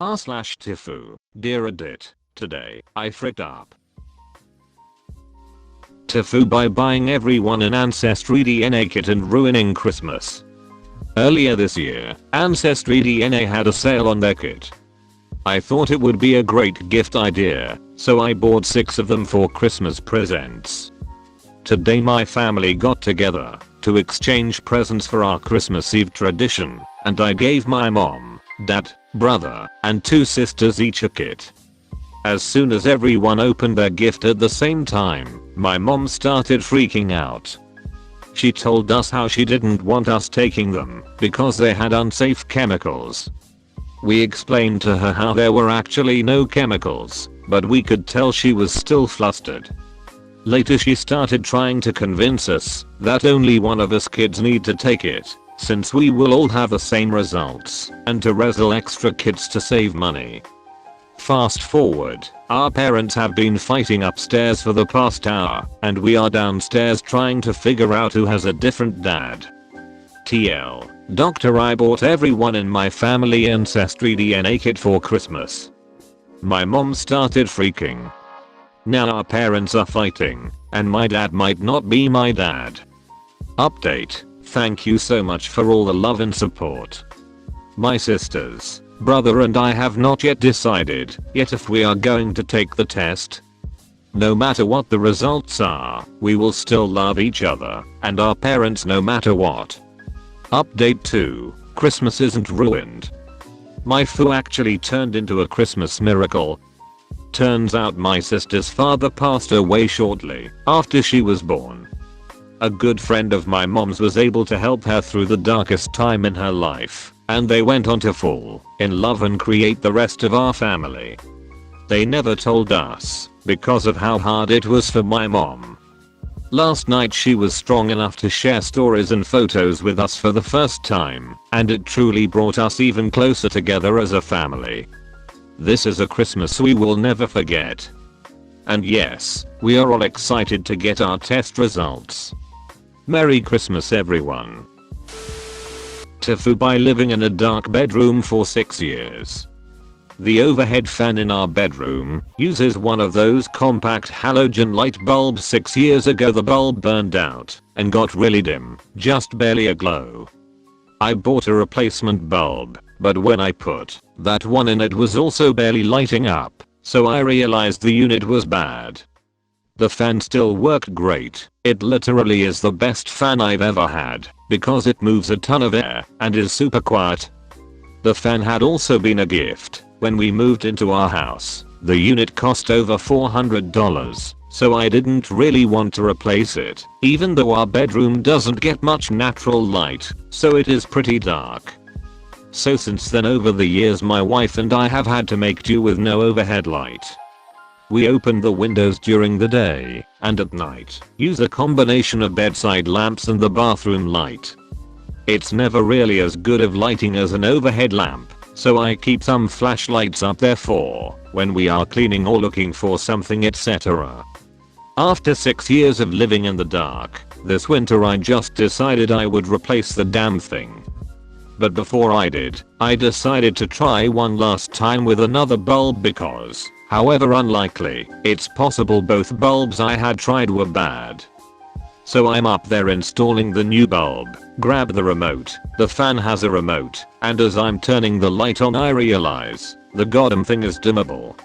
r/Tifu, dear edit, today, I fricked up Tifu by buying everyone an Ancestry DNA kit and ruining Christmas. Earlier this year, Ancestry DNA had a sale on their kit. I thought it would be a great gift idea, so I bought 6 of them for Christmas presents. Today my family got together to exchange presents for our Christmas Eve tradition, and I gave my mom, dad, brother, and 2 sisters each a kit. As soon as everyone opened their gift at the same time, my mom started freaking out. She told us how she didn't want us taking them because they had unsafe chemicals. We explained to her how there were actually no chemicals, but we could tell she was still flustered. Later she started trying to convince us that only one of us kids need to take it, since we will all have the same results, and to wrestle extra kits to save money. Fast forward, our parents have been fighting upstairs for the past hour, and we are downstairs trying to figure out who has a different dad. TL. Doctor, I bought everyone in my family Ancestry DNA kit for Christmas. My mom started freaking. Now our parents are fighting, and my dad might not be my dad. Update. Thank you so much for all the love and support. My sisters, brother and I have not yet decided yet if we are going to take the test. No matter what the results are, we will still love each other and our parents no matter what. Update 2. Christmas isn't ruined. My foo actually turned into a Christmas miracle. Turns out my sister's father passed away shortly after she was born. A good friend of my mom's was able to help her through the darkest time in her life, and they went on to fall in love and create the rest of our family. They never told us because of how hard it was for my mom. Last night she was strong enough to share stories and photos with us for the first time, and it truly brought us even closer together as a family. This is a Christmas we will never forget. And yes, we are all excited to get our test results. Merry Christmas everyone. Tifu by living in a dark bedroom for 6 years. The overhead fan in our bedroom uses one of those compact halogen light bulbs. 6 years ago the bulb burned out and got really dim, just barely aglow. I bought a replacement bulb, but when I put that one in it was also barely lighting up, so I realized the unit was bad. The fan still worked great. It literally is the best fan I've ever had because it moves a ton of air and is super quiet. The fan had also been a gift when we moved into our house. The unit cost over $400, so I didn't really want to replace it, even though our bedroom doesn't get much natural light, so it is pretty dark. So since then over the years my wife and I have had to make do with no overhead light. We open the windows during the day, and at night, use a combination of bedside lamps and the bathroom light. It's never really as good of lighting as an overhead lamp, so I keep some flashlights up there for when we are cleaning or looking for something, etc. After 6 years of living in the dark, this winter I just decided I would replace the damn thing. But before I did, I decided to try one last time with another bulb because, however unlikely, it's possible both bulbs I had tried were bad. So I'm up there installing the new bulb, grab the remote, the fan has a remote, and as I'm turning the light on I realize the goddamn thing is dimmable.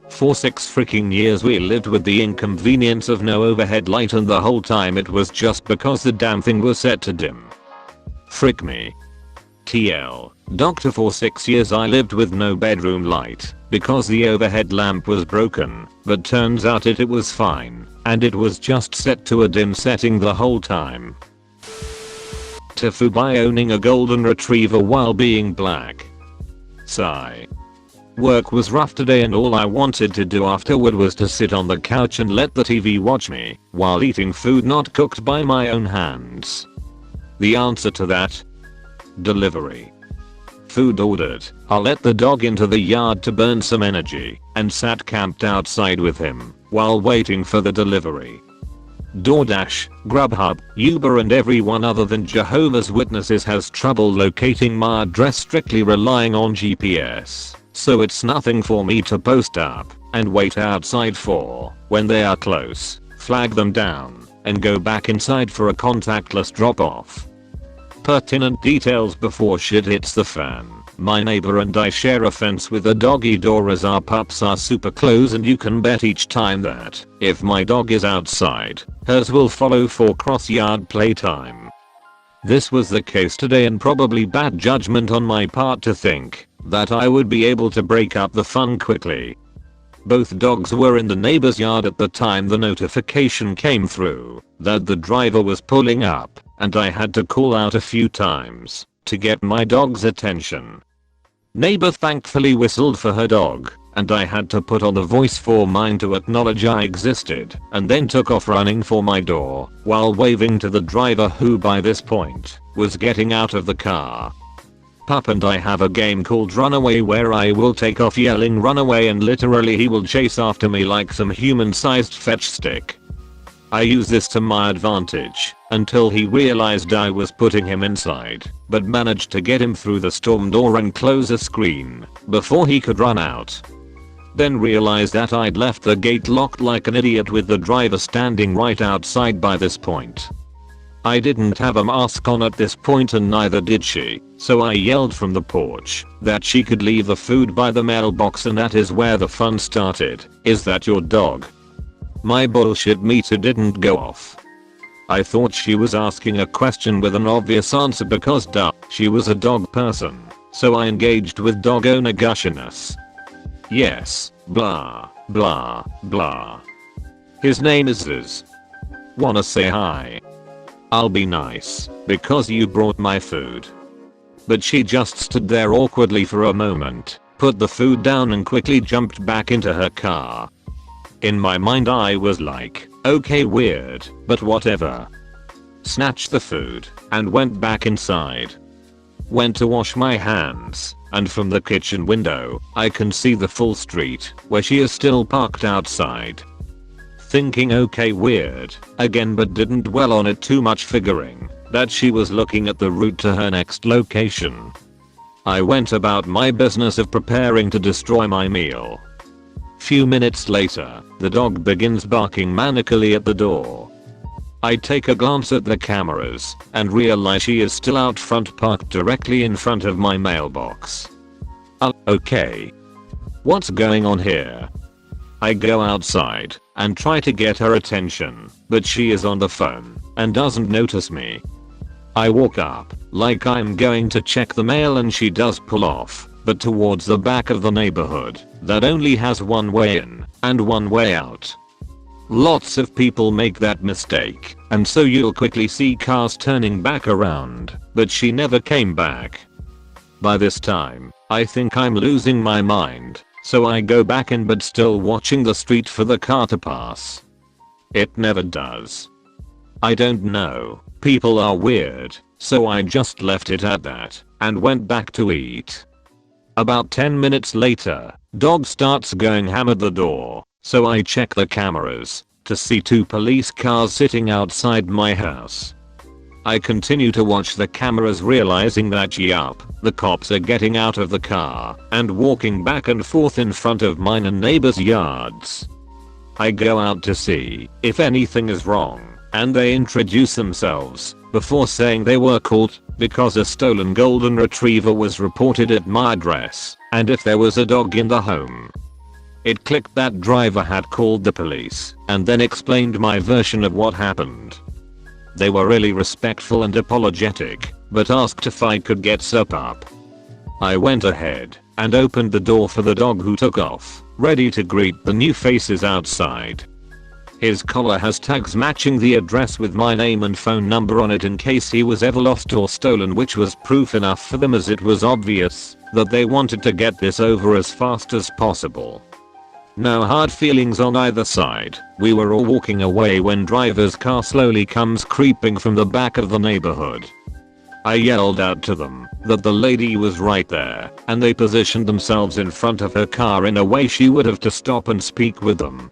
For 6 freaking years we lived with the inconvenience of no overhead light, and the whole time it was just because the damn thing was set to dim. Frick me. TL. Doctor, for 6 years I lived with no bedroom light because the overhead lamp was broken, but turns out it was fine, and it was just set to a dim setting the whole time. Tifu by owning a golden retriever while being black. Sigh. Work was rough today and all I wanted to do afterward was to sit on the couch and let the TV watch me while eating food not cooked by my own hands. The answer to that? Delivery. Food ordered. I let the dog into the yard to burn some energy and sat camped outside with him while waiting for the delivery. DoorDash, Grubhub, Uber and everyone other than Jehovah's Witnesses has trouble locating my address, strictly relying on GPS. so it's nothing for me to post up and wait outside for. When they are close, flag them down and go back inside for a contactless drop off. Pertinent details before shit hits the fan. My neighbor and I share a fence with a doggy door as our pups are super close, and you can bet each time that if my dog is outside, hers will follow for cross yard playtime. This was the case today, and probably bad judgment on my part to think that I would be able to break up the fun quickly. Both dogs were in the neighbor's yard at the time the notification came through that the driver was pulling up, and I had to call out a few times to get my dog's attention. Neighbor thankfully whistled for her dog, and I had to put on the voice for mine to acknowledge I existed, and then took off running for my door while waving to the driver, who by this point was getting out of the car. Pup and I have a game called Runaway where I will take off yelling runaway and literally he will chase after me like some human-sized fetch stick. I use this to my advantage until he realized I was putting him inside, but managed to get him through the storm door and close a screen before he could run out. Then realized that I'd left the gate locked like an idiot with the driver standing right outside by this point. I didn't have a mask on at this point and neither did she, so I yelled from the porch that she could leave the food by the mailbox, and that is where the fun started. Is that your dog? My bullshit meter didn't go off. I thought she was asking a question with an obvious answer because duh, she was a dog person, so I engaged with dog owner gushiness. Yes, blah, blah, blah. His name is Ziz. Wanna say hi? I'll be nice, because you brought my food. But she just stood there awkwardly for a moment, put the food down and quickly jumped back into her car. In my mind I was like, okay, weird, but whatever. Snatched the food and went back inside. Went to wash my hands, and from the kitchen window, I can see the full street where she is still parked outside. Thinking okay, weird, again, but didn't dwell on it too much, figuring that she was looking at the route to her next location. I went about my business of preparing to destroy my meal. Few minutes later, the dog begins barking manically at the door. I take a glance at the cameras and realize she is still out front, parked directly in front of my mailbox. Okay. What's going on here? I go outside and try to get her attention, but she is on the phone and doesn't notice me. I walk up like I'm going to check the mail and she does pull off, but towards the back of the neighborhood that only has one way in and one way out. Lots of people make that mistake, and so you'll quickly see cars turning back around, but she never came back. By this time, I think I'm losing my mind, so I go back in, but still watching the street for the car to pass. It never does. I don't know, people are weird, so I just left it at that and went back to eat. About 10 minutes later, dog starts going ham at the door, so I check the cameras to see 2 police cars sitting outside my house. I continue to watch the cameras, realizing that yup, the cops are getting out of the car and walking back and forth in front of mine and neighbors' yards. I go out to see if anything is wrong, and they introduce themselves before saying they were called because a stolen golden retriever was reported at my address and if there was a dog in the home. It clicked that driver had called the police and then explained my version of what happened. They were really respectful and apologetic, but asked if I could get soap up. I went ahead and opened the door for the dog, who took off, ready to greet the new faces outside. His collar has tags matching the address with my name and phone number on it in case he was ever lost or stolen, which was proof enough for them, as it was obvious that they wanted to get this over as fast as possible. No hard feelings on either side. We were all walking away when driver's car slowly comes creeping from the back of the neighborhood. I yelled out to them that the lady was right there, and they positioned themselves in front of her car in a way she would have to stop and speak with them.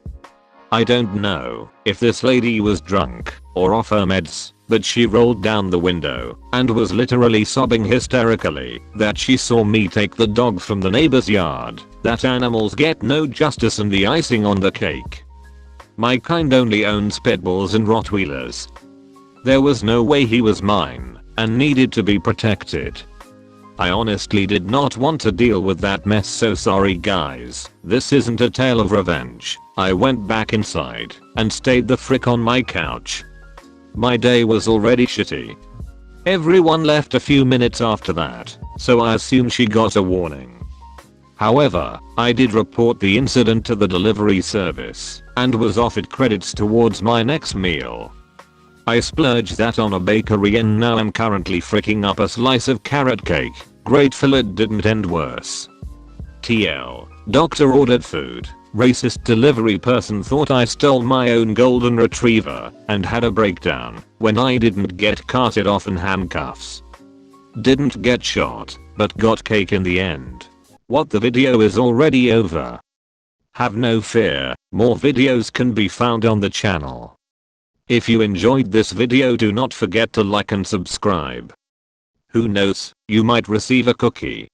I don't know if this lady was drunk or off her meds, but she rolled down the window and was literally sobbing hysterically that she saw me take the dog from the neighbor's yard, that animals get no justice and the icing on the cake. My kind only owns pit bulls and Rottweilers. There was no way he was mine and needed to be protected. I honestly did not want to deal with that mess, so sorry guys, this isn't a tale of revenge. I went back inside and stayed the frick on my couch. My day was already shitty. Everyone left a few minutes after that, so I assume she got a warning. However, I did report the incident to the delivery service and was offered credits towards my next meal. I splurged that on a bakery and now I'm currently fricking up a slice of carrot cake. Grateful it didn't end worse. TL. Doctor ordered food. Racist delivery person thought I stole my own golden retriever and had a breakdown when I didn't get carted off in handcuffs. Didn't get shot, but got cake in the end. What, the video is already over? Have no fear, more videos can be found on the channel. If you enjoyed this video, do not forget to like and subscribe. Who knows, you might receive a cookie.